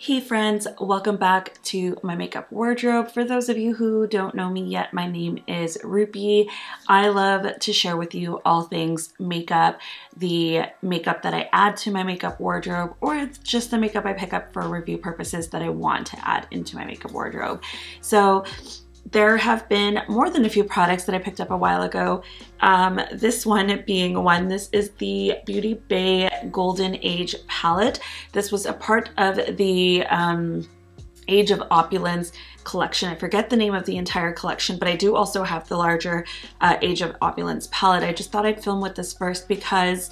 Hey friends, welcome back to my makeup wardrobe. For those of you who don't know me yet, my name is Rupy. I love to share with you all things makeup, the makeup that I add to my makeup wardrobe, or it's just the makeup I pick up for review purposes that I want to add into my makeup wardrobe. So there have been more than a few products that I picked up a while ago. This one being one. This is the Beauty Bay Golden Age palette. This was a part of the Age of Opulence collection. I forget the name of the entire collection, but I do also have the larger Age of Opulence palette. I just thought I'd film with this first because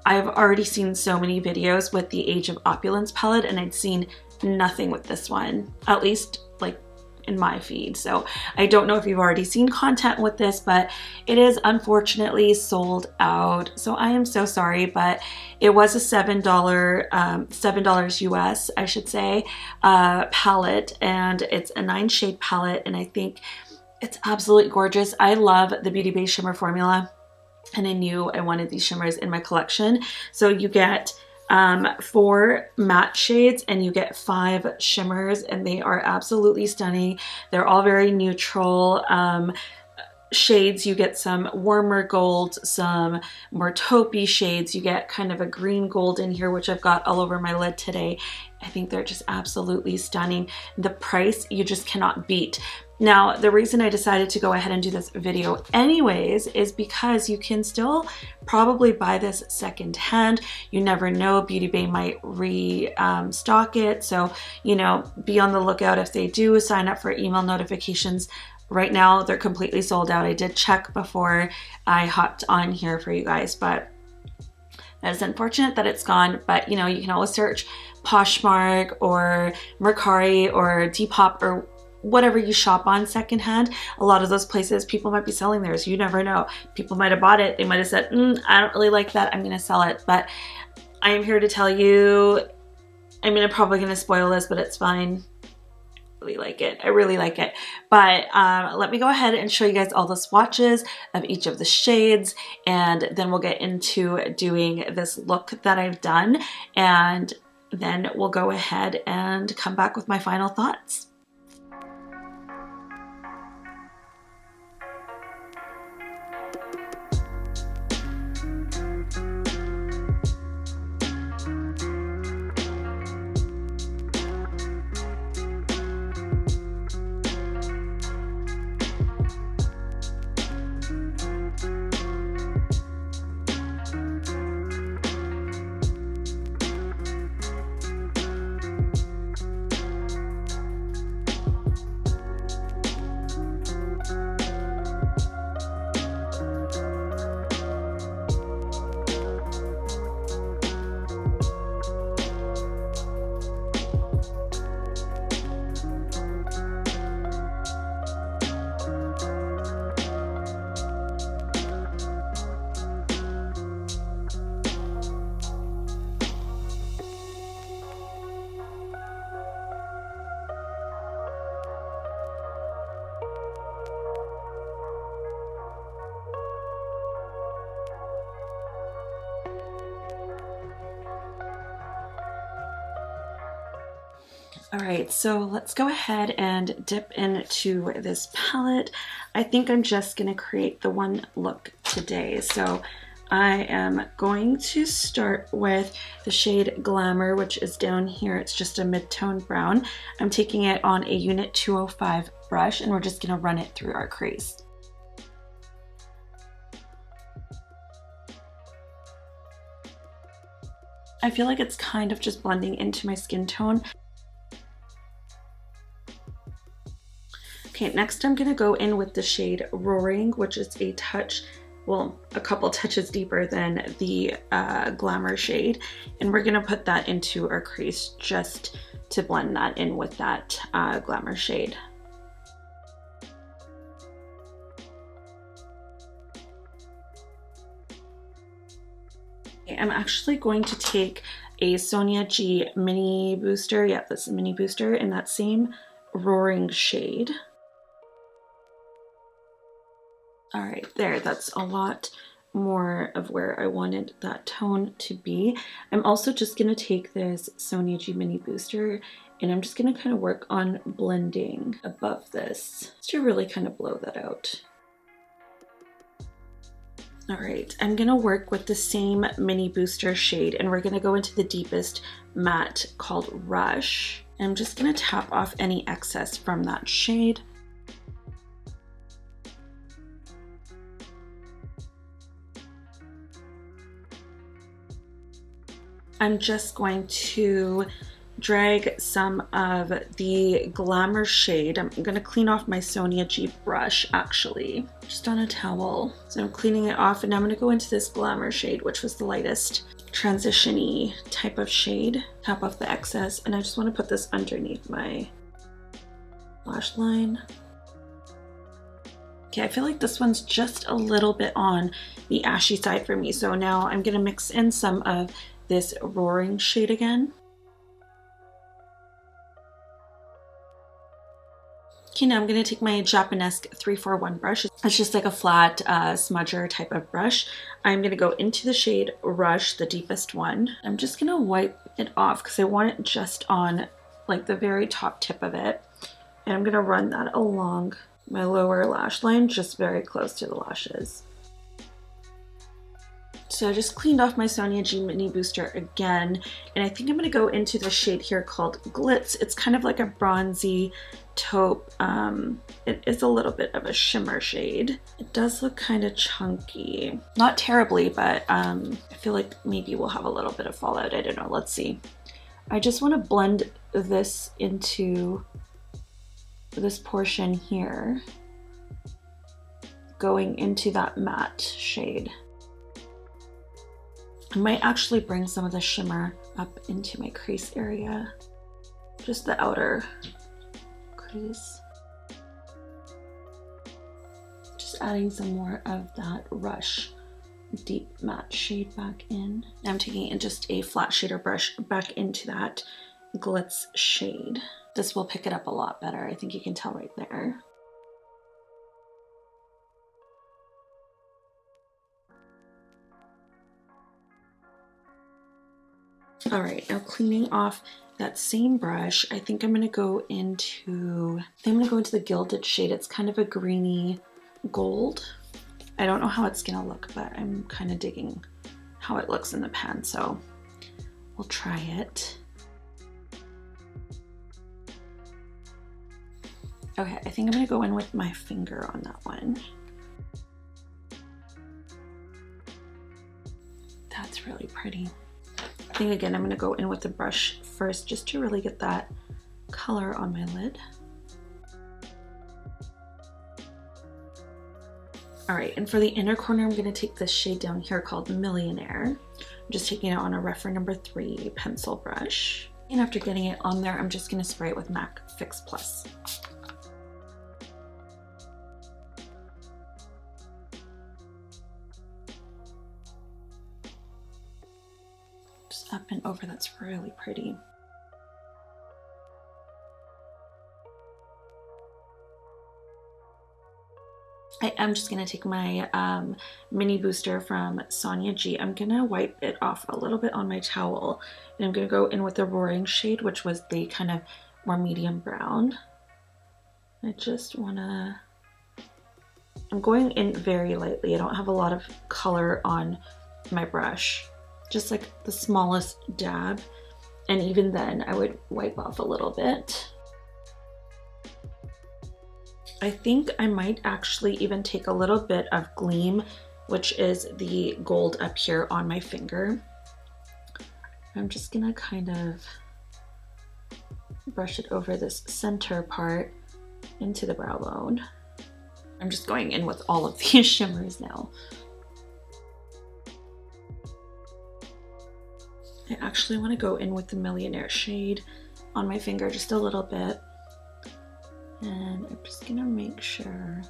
I've already seen so many videos with the Age of Opulence palette and I'd seen nothing with this one, at least like in my feed. So I don't know if you've already seen content with this, but it is unfortunately sold out. So I am so sorry, but it was a $7 US, I should say, palette, and it's a 9-shade palette, and I think it's absolutely gorgeous. I love the Beauty Bay shimmer formula, and I knew I wanted these shimmers in my collection. So you get 4 matte shades and you get 5 shimmers, and they are absolutely stunning. They're all very neutral shades. You get some warmer gold, some more taupey shades. You get kind of a green gold in here, which I've got all over my lid today. I think they're just absolutely stunning. The price you just cannot beat. Now, the reason I decided to go ahead and do this video anyways is because you can still probably buy this secondhand. You never know, Beauty Bay might restock it. So, you know, be on the lookout if they do. Sign up for email notifications. Right now, they're completely sold out. I did check before I hopped on here for you guys, but that is unfortunate that it's gone. But, you know, you can always search Poshmark or Mercari or Depop or whatever you shop on secondhand. A lot of those places, people might be selling theirs. You never know. People might have bought it. They might have said, I don't really like that. I'm going to sell it. But I am here to tell you, I'm probably going to spoil this, but it's fine. I really like it. I really like it. But let me go ahead and show you guys all the swatches of each of the shades, and then we'll get into doing this look that I've done, and then we'll go ahead and come back with my final thoughts. All right, so let's go ahead and dip into this palette. I think I'm just gonna create the one look today. So I am going to start with the shade Glamour, which is down here. It's just a mid-tone brown. I'm taking it on a Unit 205 brush, and we're just gonna run it through our crease. I feel like it's kind of just blending into my skin tone. Okay, next I'm gonna go in with the shade Roaring, which is a touch, well, a couple touches deeper than the Glamour shade. And we're gonna put that into our crease just to blend that in with that Glamour shade. Okay, I'm actually going to take a Sonia G mini booster. Yep, this is a mini booster in that same Roaring shade. All right, there, that's a lot more of where I wanted that tone to be. I'm also just going to take this Sonia G Mini Booster and I'm just going to kind of work on blending above this to really kind of blow that out. All right, I'm gonna work with the same mini booster shade and we're gonna go into the deepest matte called Rush. And I'm just gonna tap off any excess from that shade. I'm just going to drag some of the Glamour shade. I'm gonna clean off my Sonia G brush actually, just on a towel. So I'm cleaning it off and now I'm gonna go into this Glamour shade, which was the lightest transition-y type of shade. Tap off the excess and I just wanna put this underneath my lash line. Okay, I feel like this one's just a little bit on the ashy side for me. So now I'm gonna mix in some of this Roaring shade again. Okay, now I'm going to take my Japanesque 341 brush. It's just like a flat smudger type of brush. I'm going to go into the shade Rush, the deepest one. I'm just going to wipe it off because I want it just on like the very top tip of it. And I'm going to run that along my lower lash line, just very close to the lashes. So I just cleaned off my Sonia G Mini Booster again, and I think I'm going to go into the shade here called Glitz. It's kind of like a bronzy taupe. It is a little bit of a shimmer shade. It does look kind of chunky. Not terribly, but I feel like maybe we'll have a little bit of fallout. I don't know. Let's see. I just want to blend this into this portion here, going into that matte shade. I might actually bring some of the shimmer up into my crease area, just the outer crease. Just adding some more of that Rush deep matte shade back in. Now I'm taking in just a flat shader brush back into that Glitz shade. This will pick it up a lot better. I think you can tell right there. All right, now cleaning off that same brush, I think I'm gonna go into the Gilded shade. It's kind of a greeny gold. I don't know how it's gonna look, but I'm kind of digging how it looks in the pan, so we'll try it. Okay, I think I'm gonna go in with my finger on that one. That's really pretty. I think again, I'm gonna go in with the brush first just to really get that color on my lid. All right, and for the inner corner, I'm gonna take this shade down here called Millionaire. I'm just taking it on a Rephr number 3 pencil brush. And after getting it on there, I'm just gonna spray it with MAC Fix Plus. Just up and over, that's really pretty. I am just going to take my mini booster from Sonia G. I'm going to wipe it off a little bit on my towel. And I'm going to go in with the Roaring shade, which was the kind of more medium brown. I just want to... I'm going in very lightly. I don't have a lot of color on my brush. Just like the smallest dab. And even then, I would wipe off a little bit. I think I might actually even take a little bit of Gleam, which is the gold up here on my finger. I'm just gonna kind of brush it over this center part into the brow bone. I'm just going in with all of these shimmers now. I actually want to go in with the Millionaire shade on my finger just a little bit. And I'm just gonna make sure.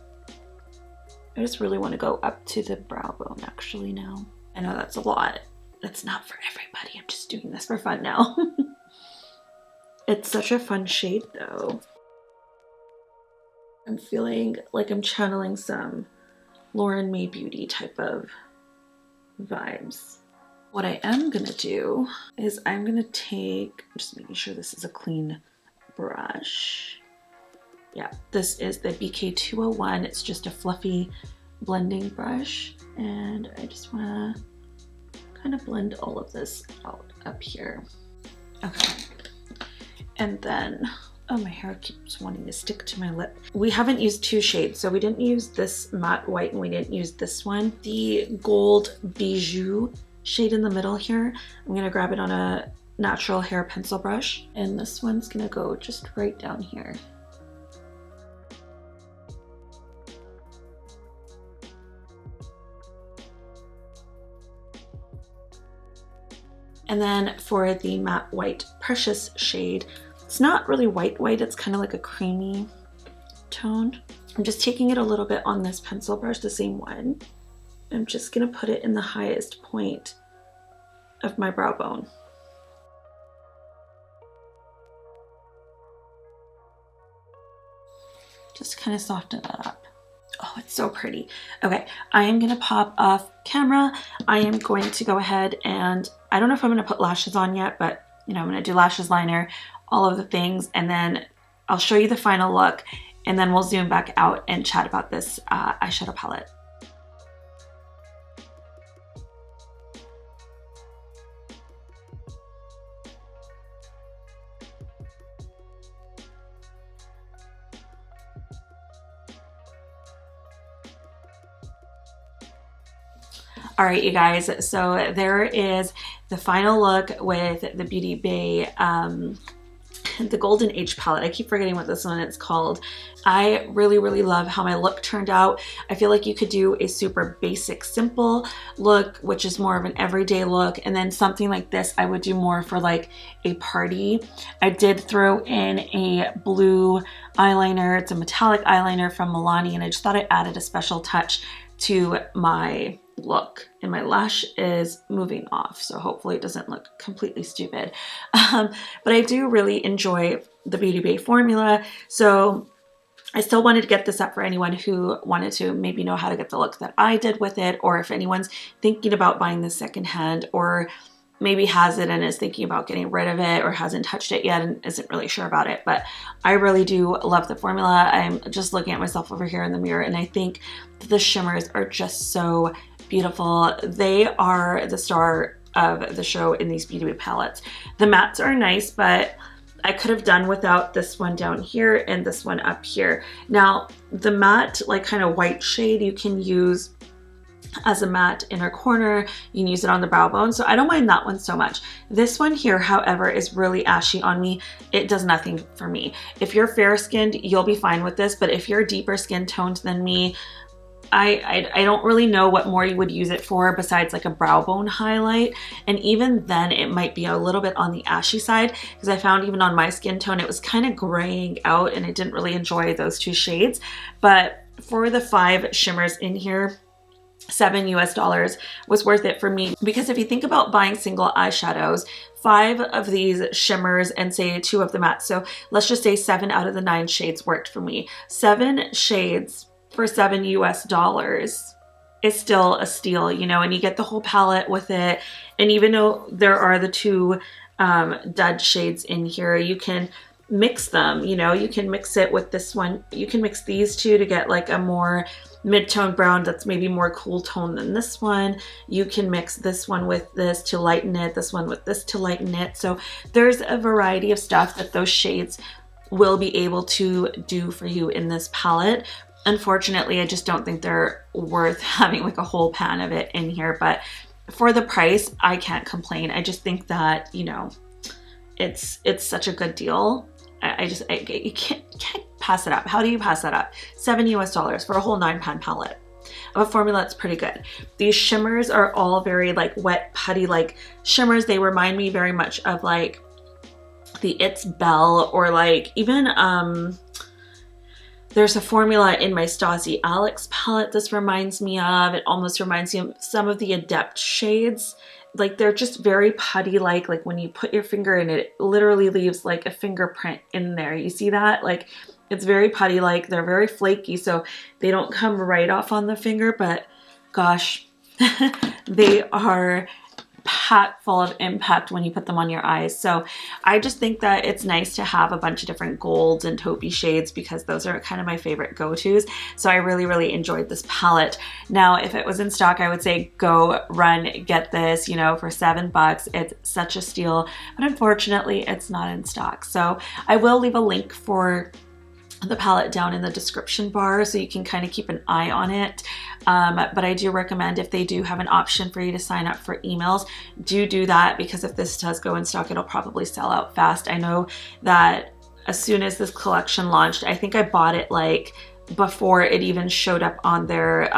I just really want to go up to the brow bone actually now. I know that's a lot. That's not for everybody. I'm just doing this for fun now. It's such a fun shade though. I'm feeling like I'm channeling some Lauren May Beauty type of vibes. What I am gonna do is I'm gonna take, just making sure this is a clean brush. Yeah, this is the BK201. It's just a fluffy blending brush. And I just wanna kind of blend all of this out up here. Okay. And then, oh, my hair keeps wanting to stick to my lip. We haven't used two shades, so we didn't use this matte white and we didn't use this one. The gold bijou shade in the middle here, I'm gonna grab it on a natural hair pencil brush, and this one's gonna go just right down here. And then for the matte white precious shade, it's not really white, it's kind of like a creamy tone. I'm just taking it a little bit on this pencil brush, the same one. I'm just gonna put it in the highest point of my brow bone. Just kind of soften that up. Oh, it's so pretty. Okay, I am gonna pop off camera. I am going to go ahead and, I don't know if I'm gonna put lashes on yet, but you know, I'm gonna do lashes, liner, all of the things, and then I'll show you the final look, and then we'll zoom back out and chat about this eyeshadow palette. All right, you guys, so there is the final look with the Beauty Bay, the Golden Age palette. I keep forgetting what this one is called. I really, really love how my look turned out. I feel like you could do a super basic, simple look, which is more of an everyday look, and then something like this I would do more for like a party. I did throw in a blue eyeliner. It's a metallic eyeliner from Milani, and I just thought it added a special touch to my look, and my lash is moving off, so hopefully it doesn't look completely stupid. But I do really enjoy the Beauty Bay formula, so I still wanted to get this up for anyone who wanted to maybe know how to get the look that I did with it, or if anyone's thinking about buying this secondhand, or maybe has it and is thinking about getting rid of it, or hasn't touched it yet and isn't really sure about it. But I really do love the formula. I'm just looking at myself over here in the mirror, and I think the shimmers are just so beautiful. They are the star of the show in these Beauty Bay palettes. The mattes are nice, but I could have done without this one down here and this one up here. Now, the matte, like kind of white shade, you can use as a matte inner corner. You can use it on the brow bone, so I don't mind that one so much. This one here, however, is really ashy on me. It does nothing for me. If you're fair skinned, you'll be fine with this, but if you're deeper skin toned than me, I don't really know what more you would use it for besides like a brow bone highlight, and even then it might be a little bit on the ashy side, because I found even on my skin tone it was kind of graying out, and I didn't really enjoy those two shades. But for the 5 shimmers in here, $7 US was worth it for me, because if you think about buying single eyeshadows, 5 of these shimmers and say 2 of the mattes, so let's just say 7 out of the 9 shades worked for me. 7 shades for $7 US is still a steal, you know, and you get the whole palette with it. And even though there are the 2 dud shades in here, you can mix them, you know, you can mix it with this one. You can mix these 2 to get like a more mid-tone brown that's maybe more cool tone than this one. You can mix this one with this to lighten it, this one with this to lighten it. So there's a variety of stuff that those shades will be able to do for you in this palette. Unfortunately, I just don't think they're worth having like a whole pan of it in here, but for the price, I can't complain. I just think that, you know, it's such a good deal. You can't pass it up. How do you pass that up? $7 US for a whole 9-pan palette of a formula that's pretty good. These shimmers are all very like wet, putty like shimmers. They remind me very much of like the It's Belle, or like even there's a formula in my Stassi Alex palette this reminds me of. It almost reminds me of some of the Adept shades. Like they're just very putty, like when you put your finger in it, it literally leaves like a fingerprint in there. You see that? Like it's very putty, like they're very flaky, so they don't come right off on the finger, but gosh, they are packed full of impact when you put them on your eyes. So I just think that it's nice to have a bunch of different golds and taupey shades because those are kind of my favorite go-tos. So I really enjoyed this palette. Now, if it was in stock, I would say go run, get this, you know, for $7. It's such a steal, but unfortunately it's not in stock. So I will leave a link for the palette down in the description bar so you can kind of keep an eye on it. But I do recommend, if they do have an option for you to sign up for emails, do that, because if this does go in stock, it'll probably sell out fast. I know that as soon as this collection launched, I think I bought it like before it even showed up on their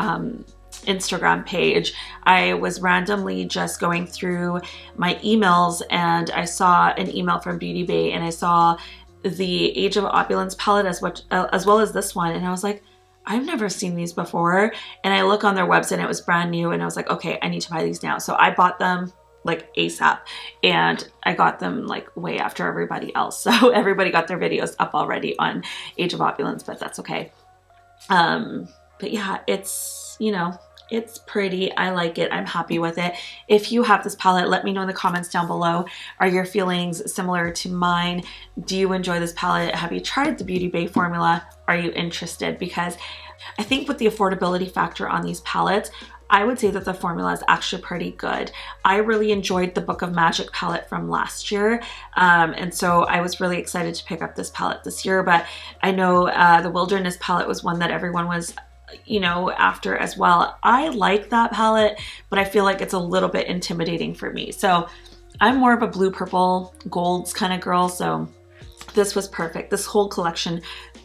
Instagram page. I was randomly just going through my emails and I saw an email from Beauty Bay, and I saw the Age of Opulence palette as well as this one, and I was like, I've never seen these before. And I look on their website and it was brand new, and I was like, okay, I need to buy these now. So I bought them like ASAP, and I got them like way after everybody else. So everybody got their videos up already on Age of Opulence, but that's okay. But yeah, it's, you know, it's pretty. I like it. I'm happy with it. If you have this palette, let me know in the comments down below. Are your feelings similar to mine? Do you enjoy this palette? Have you tried the Beauty Bay formula? Are you interested? Because I think with the affordability factor on these palettes, I would say that the formula is actually pretty good. I really enjoyed the Book of Magic palette from last year. And so I was really excited to pick up this palette this year. But I know the Wilderness palette was one that everyone was, you know, after as well. I like that palette, but I feel like it's a little bit intimidating for me. So I'm more of a blue, purple, golds kind of girl. So this was perfect. This whole collection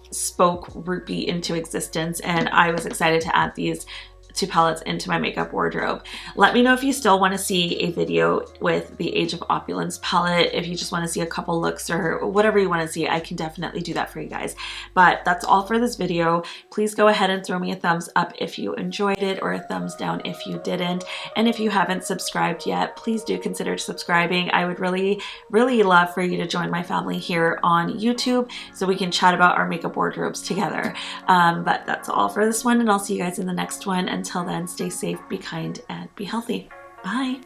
spoke rupee into existence, and I was excited to add these two palettes into my makeup wardrobe. Let me know if you still want to see a video with the Age of Opulence palette. If you just want to see a couple looks or whatever you want to see, I can definitely do that for you guys. But that's all for this video. Please go ahead and throw me a thumbs up if you enjoyed it, or a thumbs down if you didn't. And if you haven't subscribed yet, please do consider subscribing. I would really love for you to join my family here on YouTube so we can chat about our makeup wardrobes together. But that's all for this one, and I'll see you guys in the next one. Until then, stay safe, be kind, and be healthy. Bye.